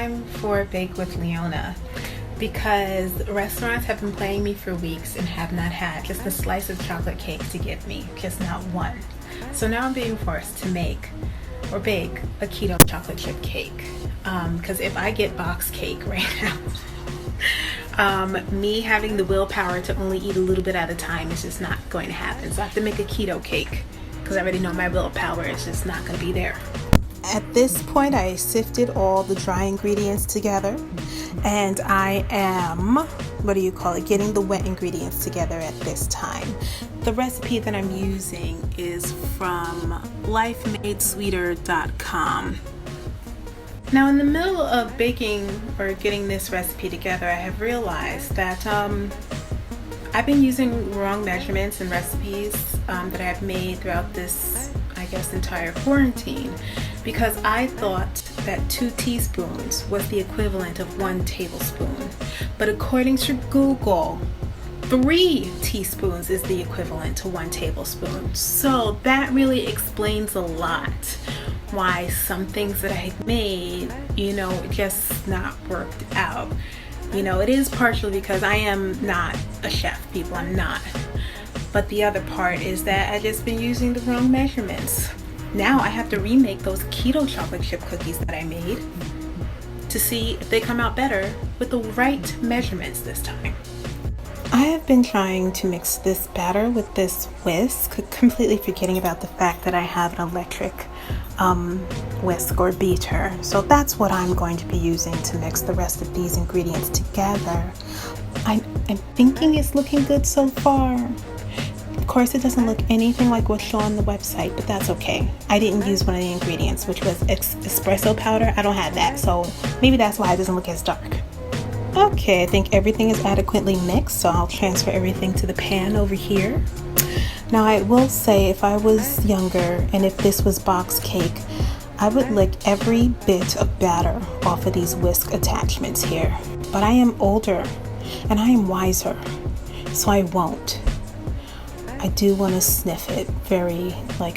time for Bake with Leona because restaurants have been playing me for weeks and have not had just a slice of chocolate cake to give me, just not one. So now I'm being forced to make or bake a keto chocolate chip cake because if I get box cake right now, me having the willpower to only eat a little bit at a time is just not going to happen. So I have to make a keto cake because I already know my willpower is just not going to be there. At this point, I sifted all the dry ingredients together and I am, getting the wet ingredients together at this time. The recipe that I'm using is from lifemadesweeter.com. Now, in the middle of baking or getting this recipe together, I have realized that I've been using wrong measurements and recipes that I've made throughout this, entire quarantine, because I thought that 2 teaspoons was the equivalent of 1 tablespoon. But according to Google, 3 teaspoons is the equivalent to 1 tablespoon. So that really explains a lot why some things that I had made, just not worked out. It is partially because I am not a chef, people, I'm not. But the other part is that I've just been using the wrong measurements. Now I have to remake those keto chocolate chip cookies that I made to see if they come out better with the right measurements this time. I have been trying to mix this batter with this whisk, completely forgetting about the fact that I have an electric whisk or beater. So that's what I'm going to be using to mix the rest of these ingredients together. I'm thinking it's looking good so far. Of course, it doesn't look anything like what's shown on the website, but that's okay. I didn't use one of the ingredients, which was espresso powder. I don't have that, so maybe that's why it doesn't look as dark. Okay, I think everything is adequately mixed, so I'll transfer everything to the pan over here. Now, I will say, if I was younger and if this was box cake, I would lick every bit of batter off of these whisk attachments here. But I am older and I am wiser, so I won't. I do want to sniff it I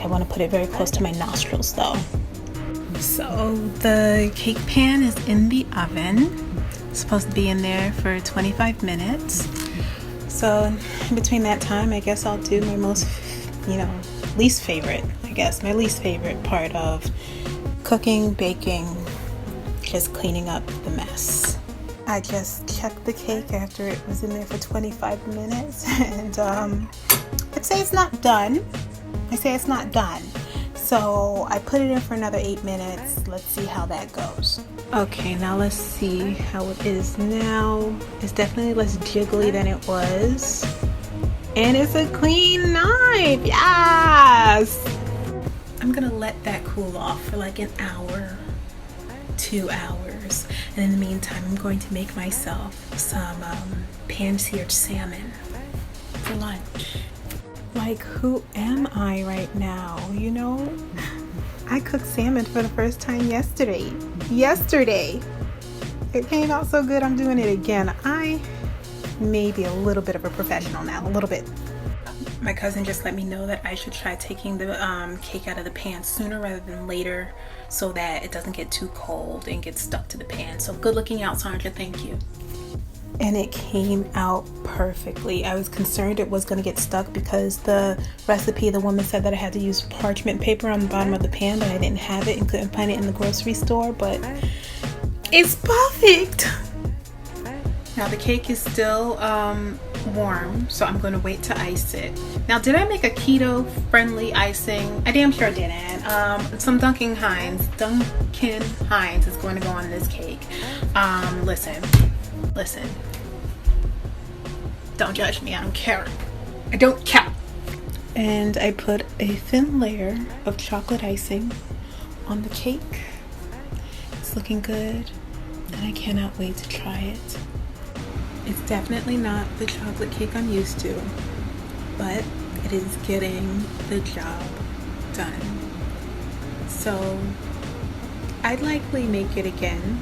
want to put it very close to my nostrils though. So the cake pan is in the oven. It's supposed to be in there for 25 minutes. So in between that time, I guess I'll do my least favorite part of cooking, baking, just cleaning up the mess. I just checked the cake after it was in there for 25 minutes and I'd say it's not done. So I put it in for another 8 minutes. Let's see how that goes. Okay, now let's see how it is now. It's definitely less jiggly than it was. And it's a clean knife, yes! I'm gonna let that cool off for like an hour, 2 hours. And in the meantime, I'm going to make myself some pan-seared salmon for lunch. Like, who am I right now, I cooked salmon for the first time yesterday. It came out so good, I'm doing it again. I may be a little bit of a professional now, a little bit. My cousin just let me know that I should try taking the cake out of the pan sooner rather than later so that it doesn't get too cold and get stuck to the pan. So good looking out, Sandra, thank you. And it came out perfectly. I was concerned it was going to get stuck because the recipe, the woman said that I had to use parchment paper on the bottom of the pan, but I didn't have it and couldn't find it in the grocery store, but it's perfect. Now the cake is still warm, so I'm going to wait to ice it. Now, did I make a keto friendly icing? I damn sure didn't. Some Duncan Hines is going to go on this cake. Listen, don't judge me, I don't care. And I put a thin layer of chocolate icing on the cake. It's looking good, and I cannot wait to try it. It's definitely not the chocolate cake I'm used to, but it is getting the job done. So I'd likely make it again.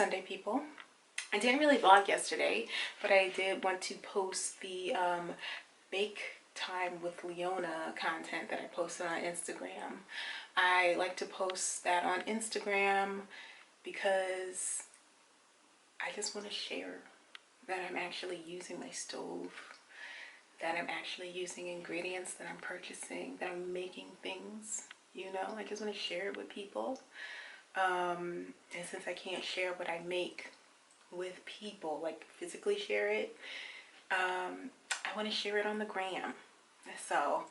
Sunday, people. I didn't really vlog yesterday, but I did want to post the bake time with Leona content that I posted on Instagram. I like to post that on Instagram because I just want to share that I'm actually using my stove, that I'm actually using ingredients that I'm purchasing, that I'm making things, you know. I just want to share it with people. And since I can't share what I make with people, like physically share it, I want to share it on the gram. So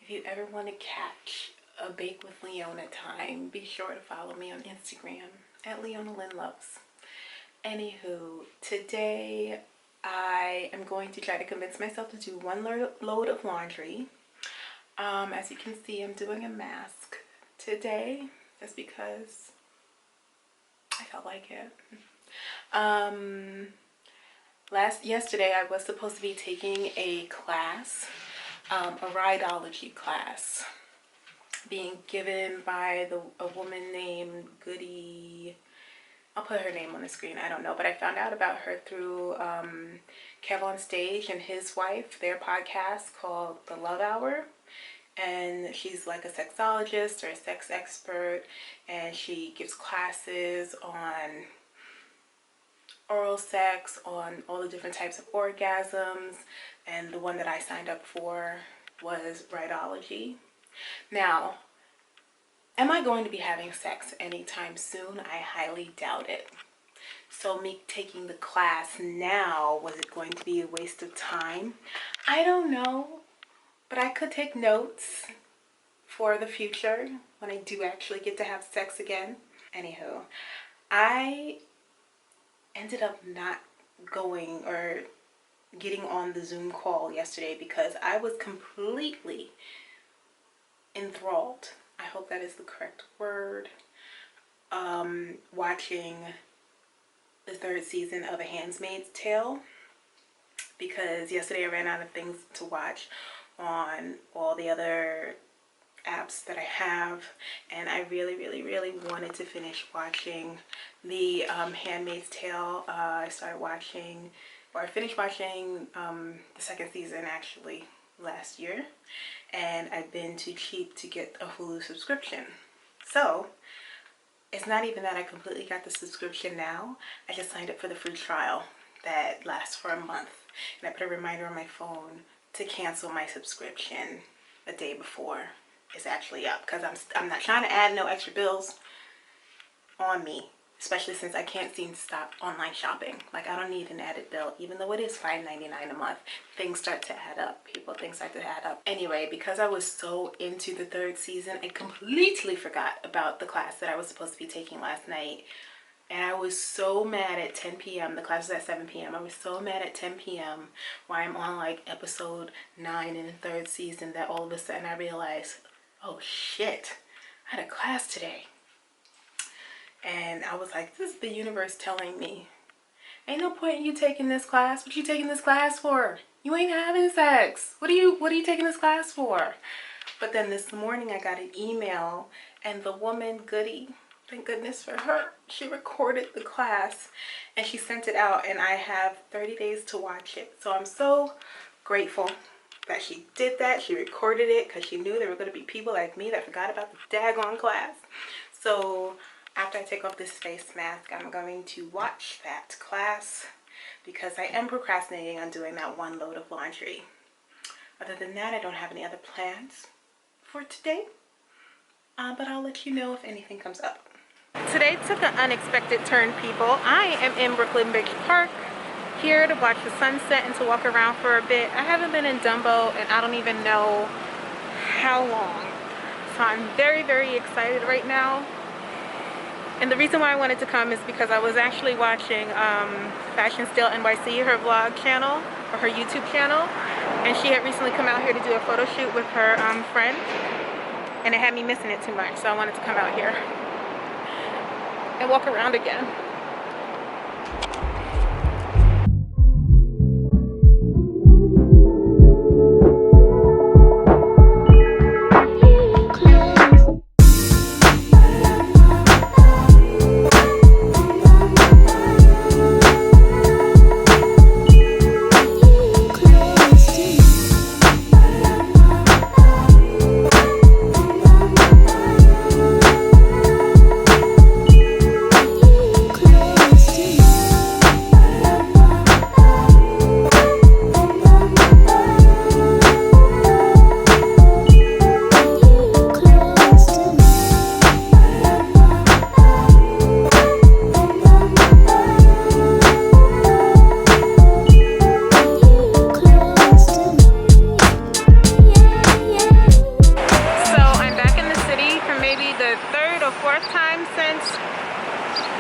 if you ever want to catch a Bake with Leona time, be sure to follow me on Instagram at leonalynnloves. Anywho, today I am going to try to convince myself to do one load of laundry. As you can see, I'm doing a mask today just because I felt like it. Yesterday I was supposed to be taking a class, a rhinology class, being given by a woman named Goody. I'll put her name on the screen. I don't know, but I found out about her through Kev on Stage and his wife, their podcast called The Love Hour. And she's like a sexologist or a sex expert, and she gives classes on oral sex, on all the different types of orgasms, and the one that I signed up for was rhinology. Now, am I going to be having sex anytime soon? I highly doubt it. So me taking the class now, was it going to be a waste of time? I don't know, but I could take notes for the future when I do actually get to have sex again. Anywho, I ended up not going or getting on the Zoom call yesterday because I was completely enthralled, I hope that is the correct word, watching the 3rd season of A Handmaid's Tale, because yesterday I ran out of things to watch on all the other apps that I have, and I really wanted to finish watching the Handmaid's Tale. I finished watching the 2nd season actually last year, and I've been too cheap to get a Hulu subscription. So it's not even that I completely got the subscription now. I just signed up for the free trial that lasts for a month, and I put a reminder on my phone to cancel my subscription a day before it's actually up, because I'm not trying to add no extra bills on me, especially since I can't seem to stop online shopping. Like, I don't need an added bill, even though it is $5.99 a month. Things start to add up, people. Things start to add up. Anyway, because I was so into the 3rd season, I completely forgot about the class that I was supposed to be taking last night. And I was so mad at 10 p.m. The class was at 7 p.m. I was so mad at 10 p.m. while I'm on like episode 9 in the 3rd season that all of a sudden I realized, oh shit, I had a class today. And I was like, this is the universe telling me, ain't no point in you taking this class. What you taking this class for? You ain't having sex. What are you taking this class for? But then this morning I got an email, and the woman, Goody, thank goodness for her, she recorded the class and she sent it out, and I have 30 days to watch it. So I'm so grateful that she did that. She recorded it because she knew there were going to be people like me that forgot about the daggone class. So after I take off this face mask, I'm going to watch that class because I am procrastinating on doing that one load of laundry. Other than that, I don't have any other plans for today, but I'll let you know if anything comes up. Today took an unexpected turn, people. I am in Brooklyn Bridge Park, here to watch the sunset and to walk around for a bit. I haven't been in Dumbo and I don't even know how long, so I'm very excited right now. And the reason why I wanted to come is because I was actually watching Fashion Still NYC, her vlog channel, or her YouTube channel, and she had recently come out here to do a photo shoot with her friend, and it had me missing it too much, so I wanted to come out here and walk around again.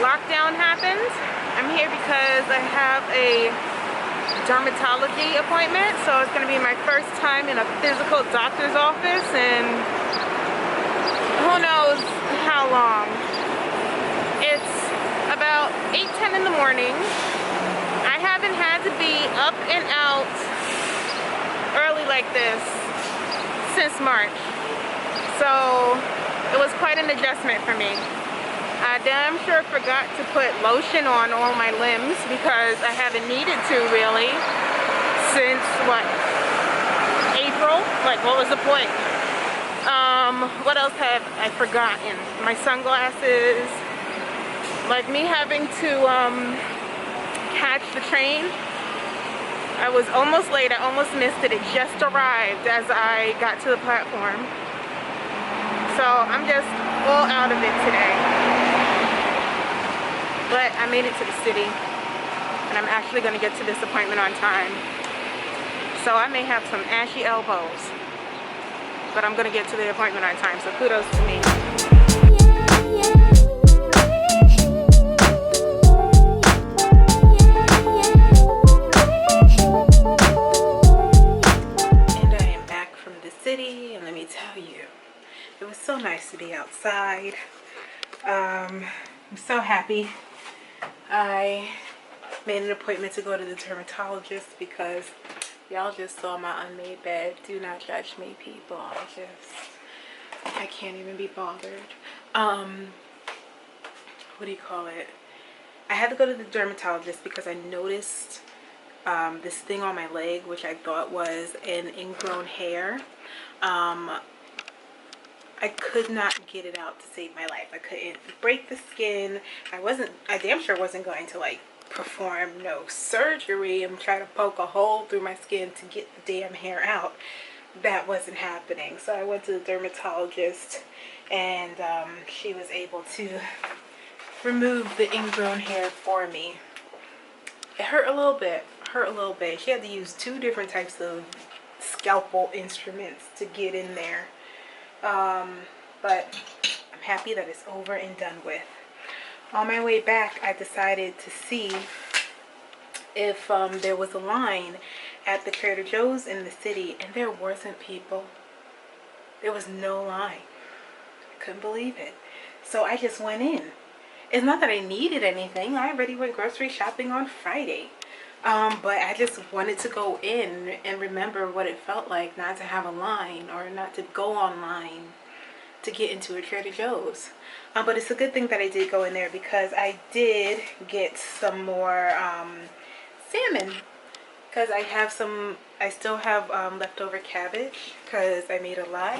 lockdown happened. I'm here because I have a dermatology appointment, so it's going to be my first time in a physical doctor's office and who knows how long. It's about 8:10 in the morning. I haven't had to be up and out early like this since March, so it was quite an adjustment for me. I damn sure forgot to put lotion on all my limbs because I haven't needed to really since what, April? Like, what was the point? What else have I forgotten? My sunglasses. Like, me having to catch the train. I was almost late. I almost missed it. It just arrived as I got to the platform. So I'm just all out of it today. But I made it to the city, and I'm actually going to get to this appointment on time. So I may have some ashy elbows, but I'm going to get to the appointment on time, so kudos to me. And I am back from the city, and let me tell you, it was so nice to be outside. I'm so happy I made an appointment to go to the dermatologist because y'all just saw my unmade bed. Do not judge me, people. I can't even be bothered. What do you call it? I had to go to the dermatologist because I noticed this thing on my leg, which I thought was an ingrown hair. I could not get it out to save my life. I couldn't break the skin. I damn sure wasn't going to like perform no surgery and try to poke a hole through my skin to get the damn hair out. That wasn't happening. So I went to the dermatologist, and she was able to remove the ingrown hair for me. It hurt a little bit. She had to use 2 different types of scalpel instruments to get in there. But I'm happy that it's over and done with. On my way back, I decided to see if there was a line at the Trader Joe's in the city, and there wasn't, people. There was no line. I couldn't believe it. So I just went in. It's not that I needed anything. I already went grocery shopping on Friday. But I just wanted to go in and remember what it felt like not to have a line or not to go online to get into a Trader Joe's. But it's a good thing that I did go in there because I did get some more salmon, because I still have leftover cabbage because I made a lot,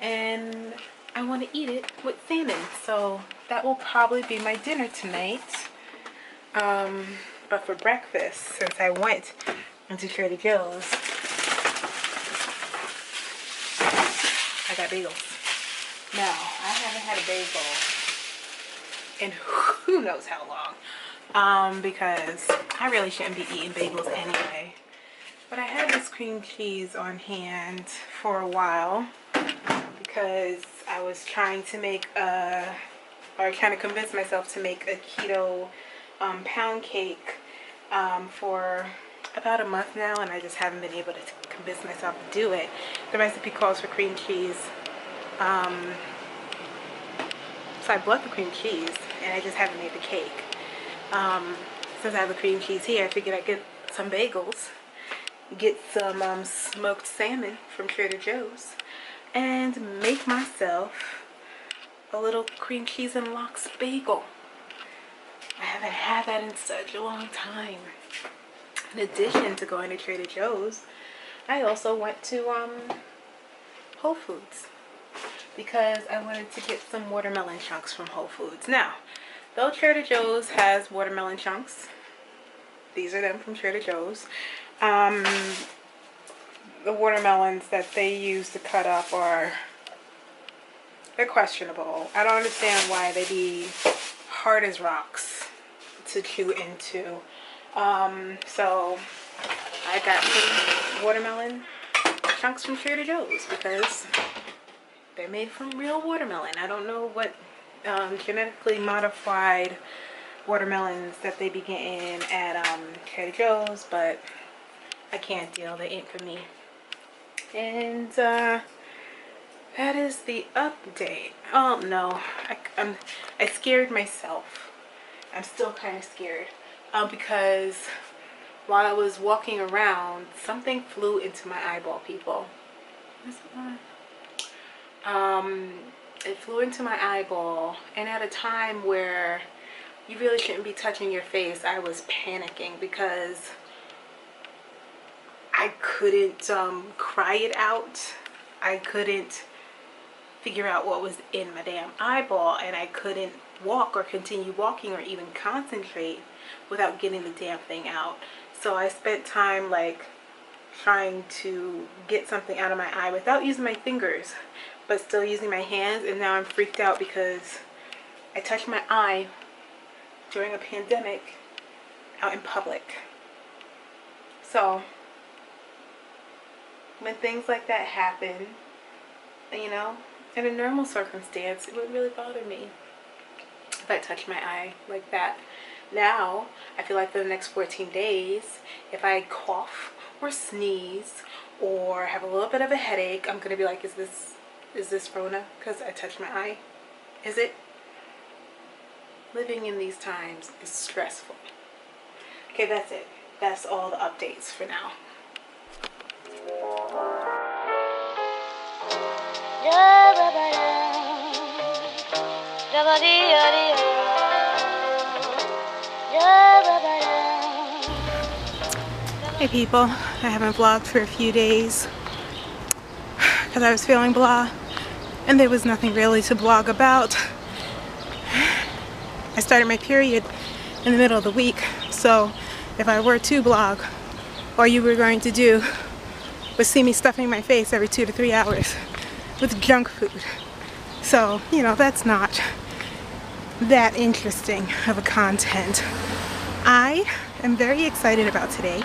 and I want to eat it with salmon. So that will probably be my dinner tonight. But for breakfast, since I went into Trader Joe's, I got bagels. Now, I haven't had a bagel in who knows how long, because I really shouldn't be eating bagels anyway. But I had this cream cheese on hand for a while because I was trying to convince myself to make a keto pound cake for about a month now, and I just haven't been able to convince myself to do it. The recipe calls for cream cheese, so I bought the cream cheese and I just haven't made the cake. Since I have the cream cheese here, I figured I'd get some bagels, get some smoked salmon from Trader Joe's, and make myself a little cream cheese and lox bagel. I haven't had that in such a long time. In addition to going to Trader Joe's, I also went to Whole Foods because I wanted to get some watermelon chunks from Whole Foods. Now, though Trader Joe's has watermelon chunks, these are them from Trader Joe's. The watermelons that they use to cut up they're questionable. I don't understand why they be hard as rocks to chew into. So I got some watermelon chunks from Trader Joe's because they're made from real watermelon. I don't know what genetically modified watermelons that they be getting at Trader Joe's, but I can't deal. They ain't for me. And that is the update. Oh no, I scared myself. I'm still kind of scared because while I was walking around, something flew into my eyeball, people. It flew into my eyeball, and at a time where you really shouldn't be touching your face, I was panicking because I couldn't cry it out. I couldn't figure out what was in my damn eyeball, and I couldn't walk or continue walking or even concentrate without getting the damn thing out. So I spent time like trying to get something out of my eye without using my fingers, but still using my hands. And now I'm freaked out because I touched my eye during a pandemic out in public. So when things like that happen, you know, in a normal circumstance, it would really bother me if I touched my eye like that. Now, I feel like for the next 14 days, if I cough or sneeze or have a little bit of a headache, I'm gonna be like, is this Rona? Because I touched my eye. Is it? Living in these times is stressful. Okay, that's it. That's all the updates for now. Hey people, I haven't vlogged for a few days because I was feeling blah and there was nothing really to vlog about. I started my period in the middle of the week, so if I were to vlog, all you were going to do was see me stuffing my face every 2 to 3 hours with junk food. So, you know, that's not that interesting of a content. I am very excited about today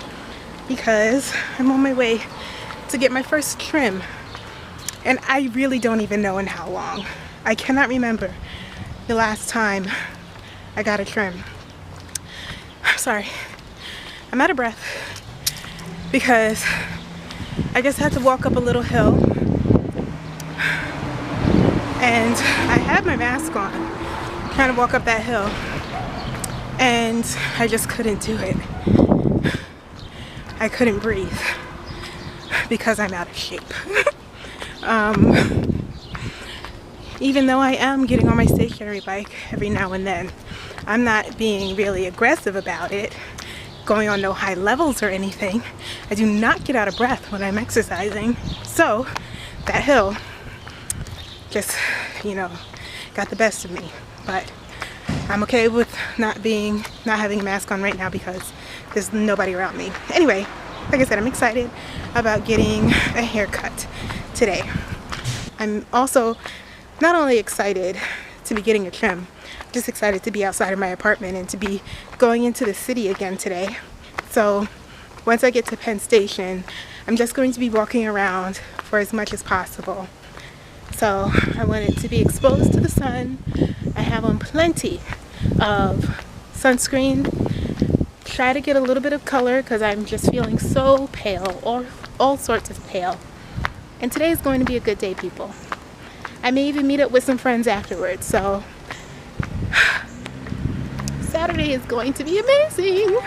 because I'm on my way to get my first trim, and I really don't even know in how long. I cannot remember the last time I got a trim. I'm sorry, I'm out of breath because I just had to walk up a little hill and I had my mask on trying to walk up that hill and I just couldn't do it. I couldn't breathe because I'm out of shape. Even though I am getting on my stationary bike every now and then, I'm not being really aggressive about it, going on no high levels or anything. I do not get out of breath when I'm exercising. So that hill just, you know, got the best of me. But I'm okay with not having a mask on right now because there's nobody around me. Anyway, like I said, I'm excited about getting a haircut today. I'm also not only excited to be getting a trim, I'm just excited to be outside of my apartment and to be going into the city again today. So once I get to Penn Station, I'm just going to be walking around for as much as possible. So I wanted to be exposed to the sun. I have on plenty of sunscreen. Try to get a little bit of color because I'm just feeling so pale, or all sorts of pale. And today is going to be a good day, people. I may even meet up with some friends afterwards, so Saturday is going to be amazing.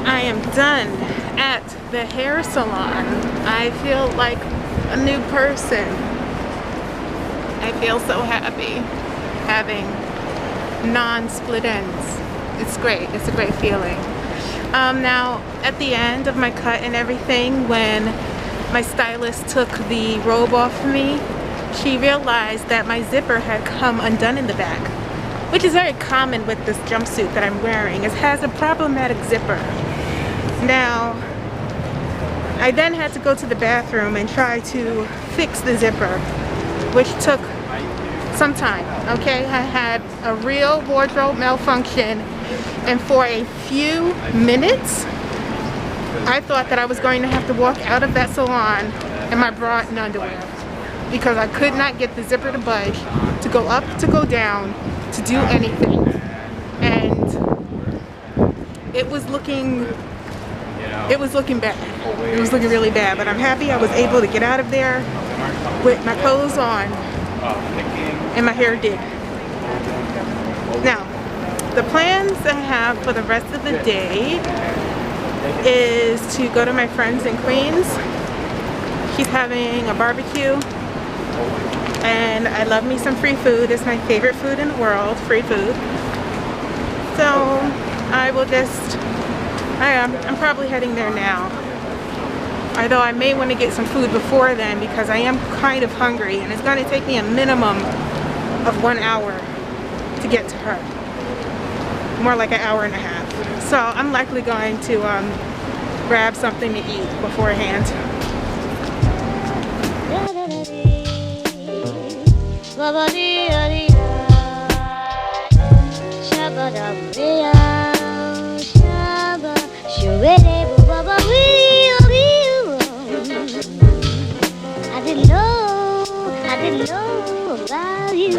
I am done at the hair salon. I feel like a new person. I feel so happy having non-split ends. It's great. It's a great feeling. Now, at the end of my cut and everything, when my stylist took the robe off of me, she realized that my zipper had come undone in the back, which is very common with this jumpsuit that I'm wearing. It has a problematic zipper. Now, I then had to go to the bathroom and try to fix the zipper, which took some time, okay? I had a real wardrobe malfunction, and for a few minutes, I thought that I was going to have to walk out of that salon in my bra and underwear because I could not get the zipper to budge, to go up, to go down, to do anything. And it was looking bad. It was looking really bad, but I'm happy I was able to get out of there with my clothes on and my hair did. Now, the plans I have for the rest of the day is to go to my friend's in Queens. She's having a barbecue, and I love me some free food. It's my favorite food in the world, free food. So I will just, I'm probably heading there now. Although I may want to get some food before then because I am kind of hungry, and it's going to take me a minimum of 1 hour to get to her. More like an hour and a half. So I'm likely going to grab something to eat beforehand. I didn't know about you.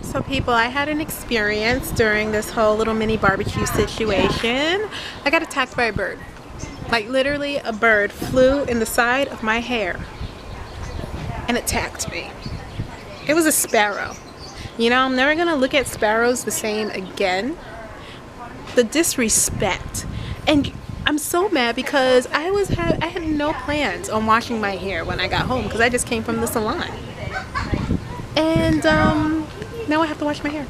So people, I had an experience during this whole little mini barbecue situation. I got attacked by a bird. Like literally a bird flew in the side of my hair and attacked me. It was a sparrow. You know, I'm never gonna look at sparrows the same again. The disrespect. And I'm so mad because I had no plans on washing my hair when I got home because I just came from the salon. And now I have to wash my hair.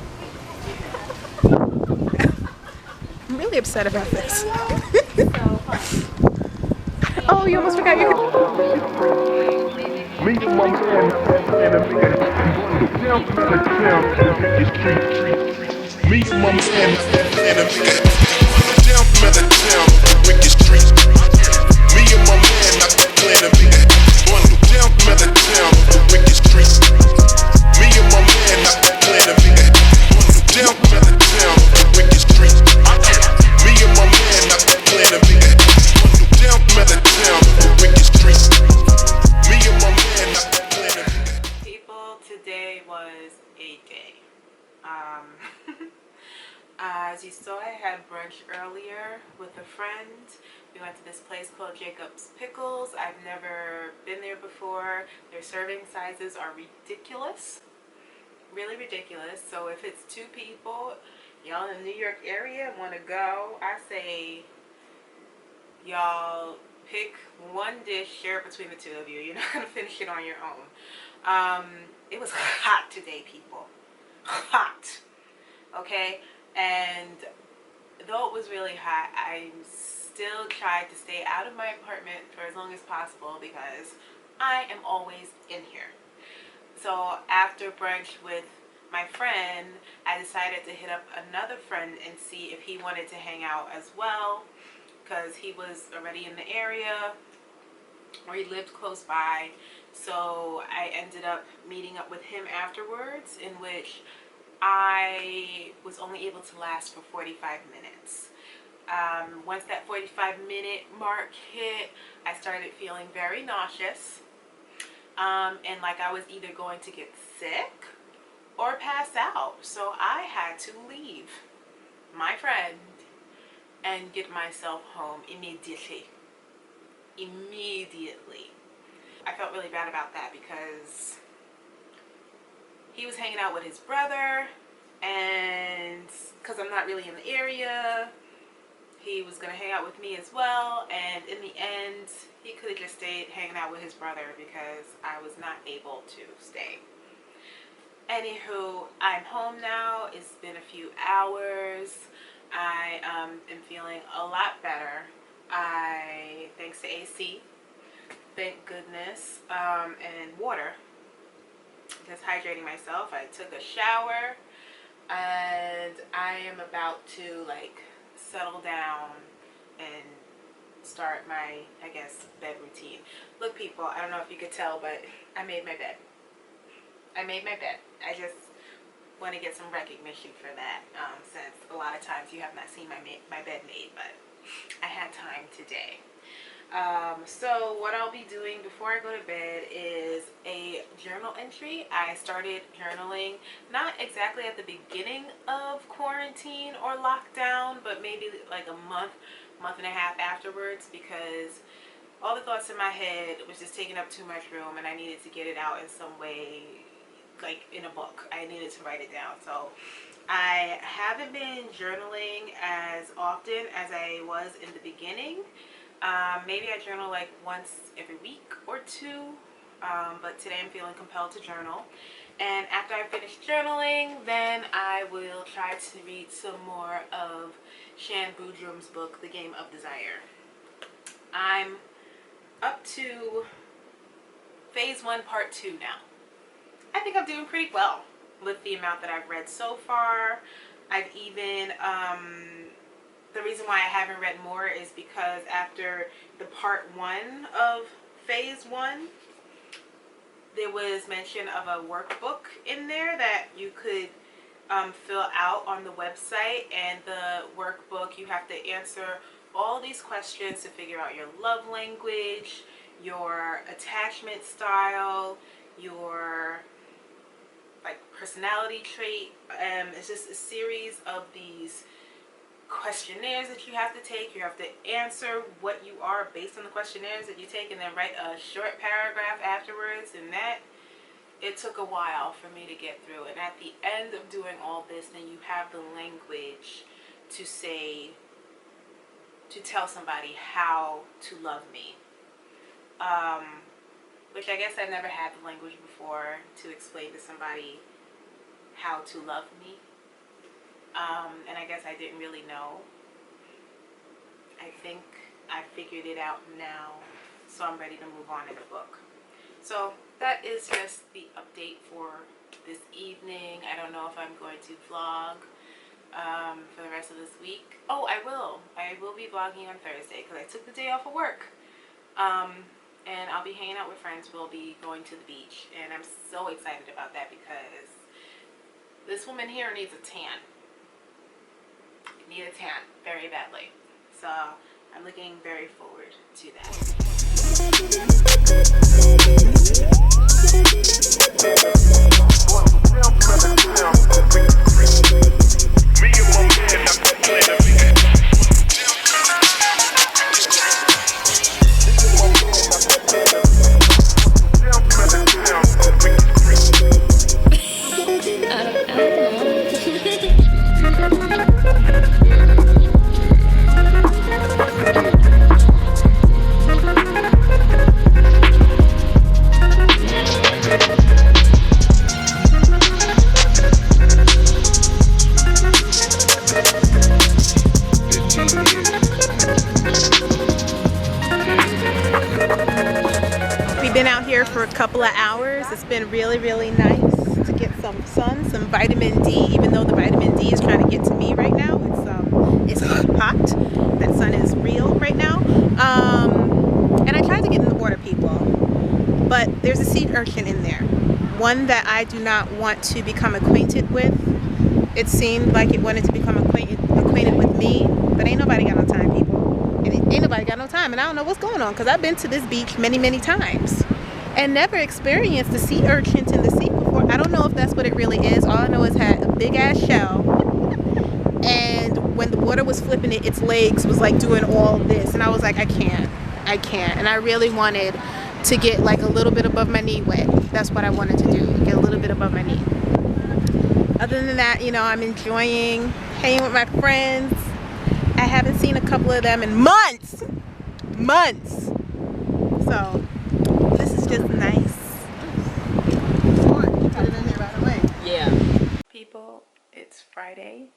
I'm really upset about this. Oh, you almost forgot your... As you saw, I had brunch earlier with a friend. We went to this place called Jacob's Pickles. I've never been there before. Their serving sizes are ridiculous. Really ridiculous. So if it's 2 people, y'all in the New York area want to go, I say y'all pick one dish, share it between the 2 of you. You're not going to finish it on your own. It was hot today, people. Hot. Okay? And though it was really hot, I still tried to stay out of my apartment for as long as possible because I am always in here. So after brunch with my friend, I decided to hit up another friend and see if he wanted to hang out as well because he was already in the area or he lived close by. So I ended up meeting up with him afterwards, in which I was only able to last for 45 minutes. Once that 45-minute mark hit, I started feeling very nauseous, and like I was either going to get sick or pass out. So I had to leave my friend and get myself home immediately. I felt really bad about that because he was hanging out with his brother, and because I'm not really in the area, he was going to hang out with me as well, and in the end he could have just stayed hanging out with his brother because I was not able to stay. Anywho, I'm home now. It's been a few hours. I am feeling a lot better. Thanks to AC, thank goodness, and water. Just hydrating myself. I took a shower, and I am about to like settle down and start my, I guess, bed routine. Look, people, I don't know if you could tell, but I made my bed. I just want to get some recognition for that, since a lot of times you have not seen my bed made, but I had time today. So what I'll be doing before I go to bed is a journal entry. I started journaling not exactly at the beginning of quarantine or lockdown, but maybe like a month and a half afterwards, because all the thoughts in my head was just taking up too much room, and I needed to get it out in some way, like in a book. I needed to write it down. So I haven't been journaling as often as I was in the beginning. Maybe I journal like once every week or two, but today I'm feeling compelled to journal. And after I finish journaling, then I will try to read some more of Shan Boodrum's book, The Game of Desire. I'm up to phase 1, part 2 now. I think I'm doing pretty well with the amount that I've read so far. I've even, the reason why I haven't read more is because after the part 1 of phase 1, there was mention of a workbook in there that you could fill out on the website. And the workbook, you have to answer all these questions to figure out your love language, your attachment style, your like personality trait. It's just a series of these questionnaires that you have to take. You have to answer what you are based on the questionnaires that you take, and then write a short paragraph afterwards. And that, it took a while for me to get through. And at the end of doing all this, then you have the language to say, to tell somebody how to love me, which I guess I've never had the language before to explain to somebody how to love me. And I guess I didn't really know. I think I figured it out now, so I'm ready to move on in the book. So that is just the update for this evening. I don't know if I'm going to vlog for the rest of this week. Oh, I will be vlogging on Thursday because I took the day off of work. And I'll be hanging out with friends. We'll be going to the beach, and I'm so excited about that because this woman here needs a tan. Need a tan very badly. So I'm looking very forward to that. Been out here for a couple of hours. It's been really, really nice to get some sun, some vitamin D, even though the vitamin D is trying to get to me right now. It's hot. That sun is real right now. And I tried to get in the water, people, but there's a sea urchin in there. One that I do not want to become acquainted with. It seemed like it wanted to become acquainted with me. But ain't nobody got no time, people. And ain't nobody got no time. And I don't know what's going on, because I've been to this beach many, many times and never experienced the sea urchins in the sea before. I don't know if that's what it really is. All I know is it had a big ass shell, and when the water was flipping it, its legs was like doing all this, and I was like, I can't. And I really wanted to get like a little bit above my knee wet. That's what I wanted to do, get a little bit above my knee. Other than that, you know, I'm enjoying hanging with my friends. I haven't seen a couple of them in months. So this is just nice. You put it in here right away. Yeah. People, it's Friday,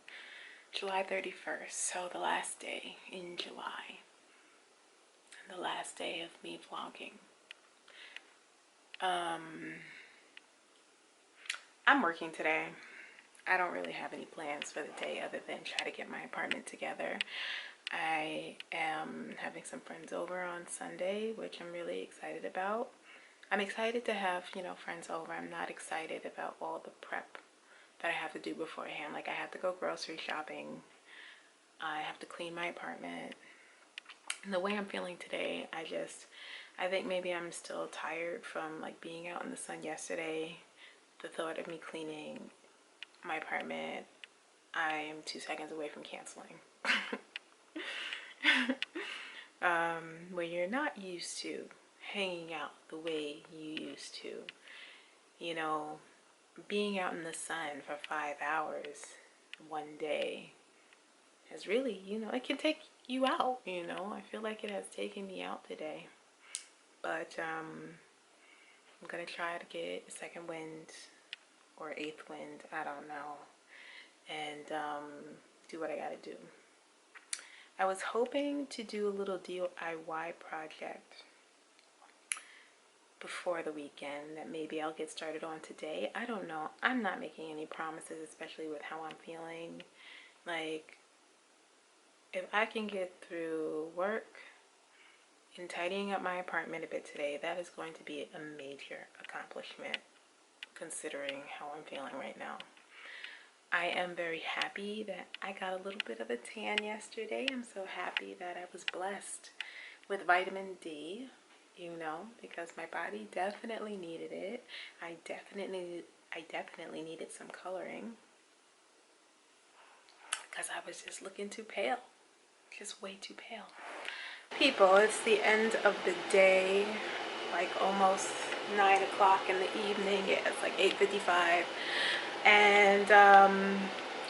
July 31st. So the last day in July. And the last day of me vlogging. I'm working today. I don't really have any plans for the day other than try to get my apartment together. I am having some friends over on Sunday, which I'm really excited about. I'm excited to have, you know, friends over. I'm not excited about all the prep that I have to do beforehand. Like, I have to go grocery shopping. I have to clean my apartment. And the way I'm feeling today, I think maybe I'm still tired from like being out in the sun yesterday. The thought of me cleaning my apartment, I am 2 seconds away from canceling. Where you're not used to hanging out the way you used to, you know, being out in the sun for 5 hours one day has really, you know, it can take you out, you know. I feel like it has taken me out today. But I'm gonna try to get a second wind or eighth wind, I don't know, and do what I gotta do. I was hoping to do a little DIY project before the weekend that maybe I'll get started on today. I don't know. I'm not making any promises, especially with how I'm feeling. Like, if I can get through work and tidying up my apartment a bit today, that is going to be a major accomplishment considering how I'm feeling right now. I am very happy that I got a little bit of a tan yesterday. I'm so happy that I was blessed with vitamin D, you know, because my body definitely needed it. I definitely needed some coloring because I was just looking too pale, just way too pale. People, it's the end of the day, like almost 9 o'clock in the evening. Yeah, it's like 8:55. And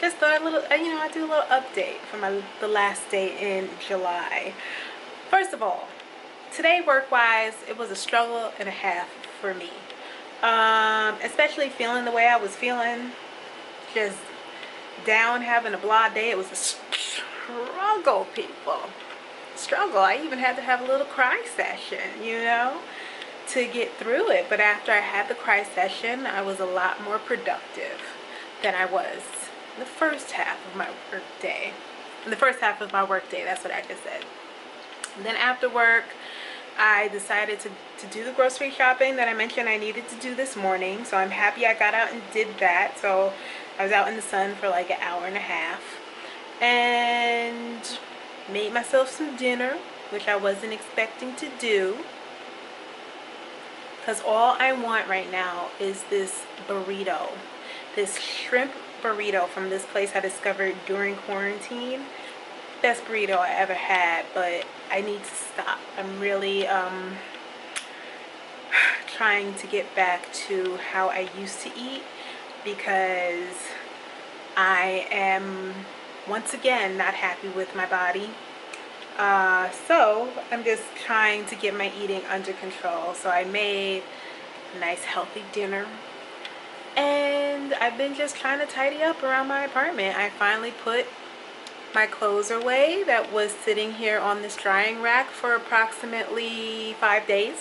just thought I'd do a little update for the last day in July. First of all, today work-wise, it was a struggle and a half for me. Especially feeling the way I was feeling, just down, having a blah day. It was a struggle, people. Struggle. I even had to have a little cry session, you know, to get through it. But after I had the cry session, I was a lot more productive than I was in the first half of my work day. That's what I just said. And then after work, I decided to do the grocery shopping that I mentioned I needed to do this morning. So I'm happy I got out and did that. So I was out in the sun for like an hour and a half and made myself some dinner, which I wasn't expecting to do. Because all I want right now is this burrito, this shrimp burrito from this place I discovered during quarantine. Best burrito I ever had, but I need to stop. I'm really trying to get back to how I used to eat because I am once again not happy with my body. So I'm just trying to get my eating under control. So I made a nice healthy dinner and I've been just trying to tidy up around my apartment. I finally put my clothes away that was sitting here on this drying rack for approximately 5 days.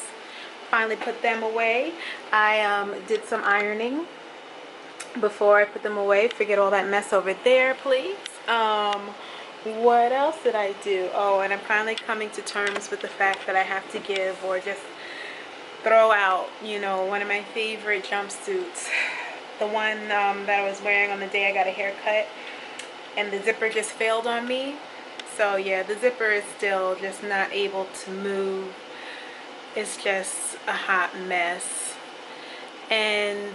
Finally put them away. I did some ironing before I put them away. Forget all that mess over there, please. What else did I do? Oh, and I'm finally coming to terms with the fact that I have to give or just throw out, you know, one of my favorite jumpsuits. The one that I was wearing on the day I got a haircut and the zipper just failed on me. So yeah, the zipper is still just not able to move. It's just a hot mess. And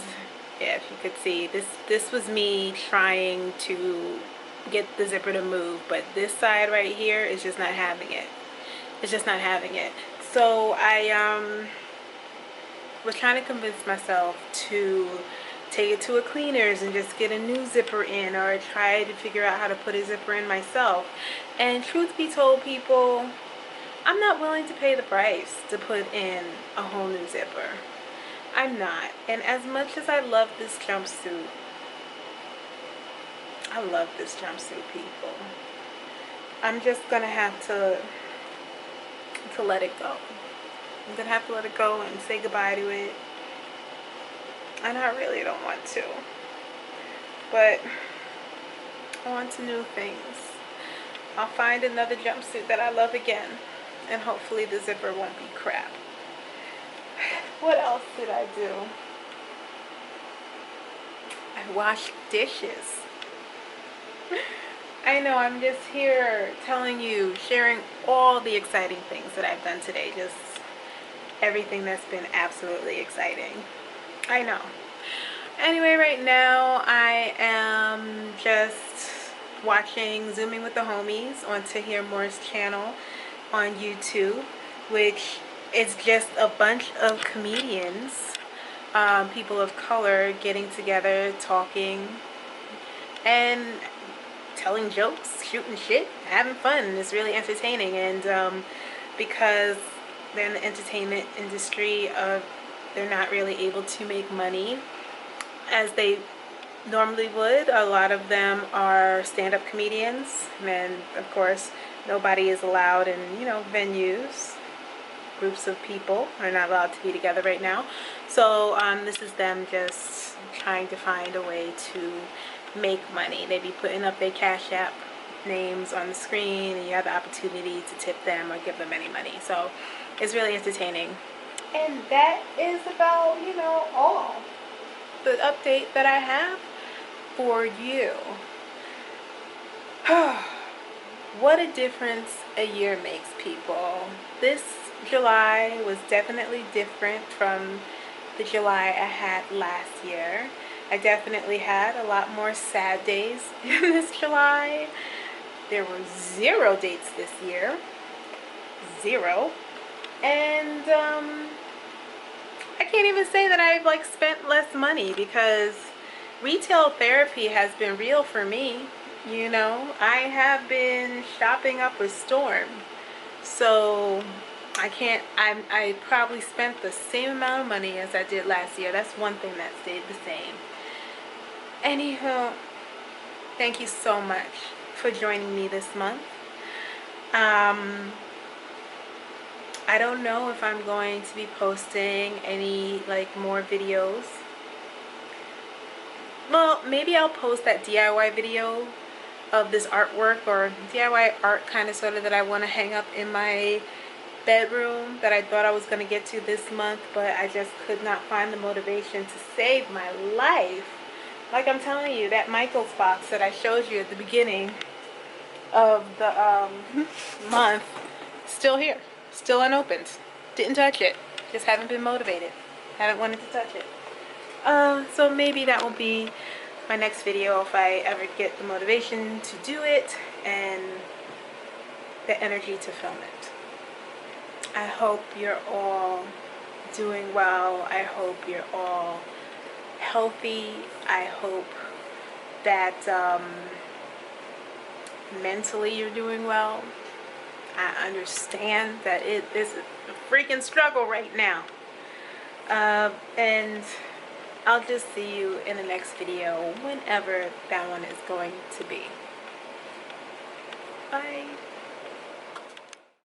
yeah, if you could see, this was me trying to get the zipper to move, but this side right here is just not having it. It's just not having it. So I was trying to convince myself to take it to a cleaner's and just get a new zipper in, or try to figure out how to put a zipper in myself. And truth be told, people, I'm not willing to pay the price to put in a whole new zipper. I'm not. And as much as I love this jumpsuit, people, I'm just gonna have to let it go. I'm gonna have to let it go and say goodbye to it. And I really don't want to, but I want to new things. I'll find another jumpsuit that I love again, and hopefully the zipper won't be crap. What else did I do? I washed dishes. I know, I'm just here telling you, sharing all the exciting things that I've done today. Just everything that's been absolutely exciting. I know. Anyway, right now I am just watching Zooming with the Homies on Tahir Moore's channel on YouTube, which is just a bunch of comedians, people of color getting together, talking, and telling jokes, shooting shit, having fun. It's really entertaining. And because they're in the entertainment industry, they're not really able to make money as they normally would. A lot of them are stand-up comedians, and of course nobody is allowed in, venues. Groups of people are not allowed to be together right now. So this is them just trying to find a way to make money. They be putting up their Cash App names on the screen, and you have the opportunity to tip them or give them any money. So it's really entertaining. And that is about, all the update that I have for you. What a difference a year makes, people. This July was definitely different from the July I had last year. I definitely had a lot more sad days in this July. There were 0 dates this year. 0. And I can't even say that I've spent less money, because retail therapy has been real for me. I have been shopping up a storm. So I probably spent the same amount of money as I did last year. That's one thing that stayed the same. Anywho, thank you so much for joining me this month. I don't know if I'm going to be posting any more videos. Well, maybe I'll post that DIY video of this artwork, or DIY art kind of sort of that I want to hang up in my bedroom, that I thought I was going to get to this month, but I just could not find the motivation to save my life. Like I'm telling you, that Michael's box that I showed you at the beginning of the month, still here, still unopened. Didn't touch it. Just haven't been motivated. Haven't wanted to touch it. So maybe that will be my next video if I ever get the motivation to do it and the energy to film it. I hope you're all doing well. I hope you're all healthy. I hope that mentally you're doing well. I understand that it is a freaking struggle right now. And I'll just see you in the next video, whenever that one is going to be. Bye.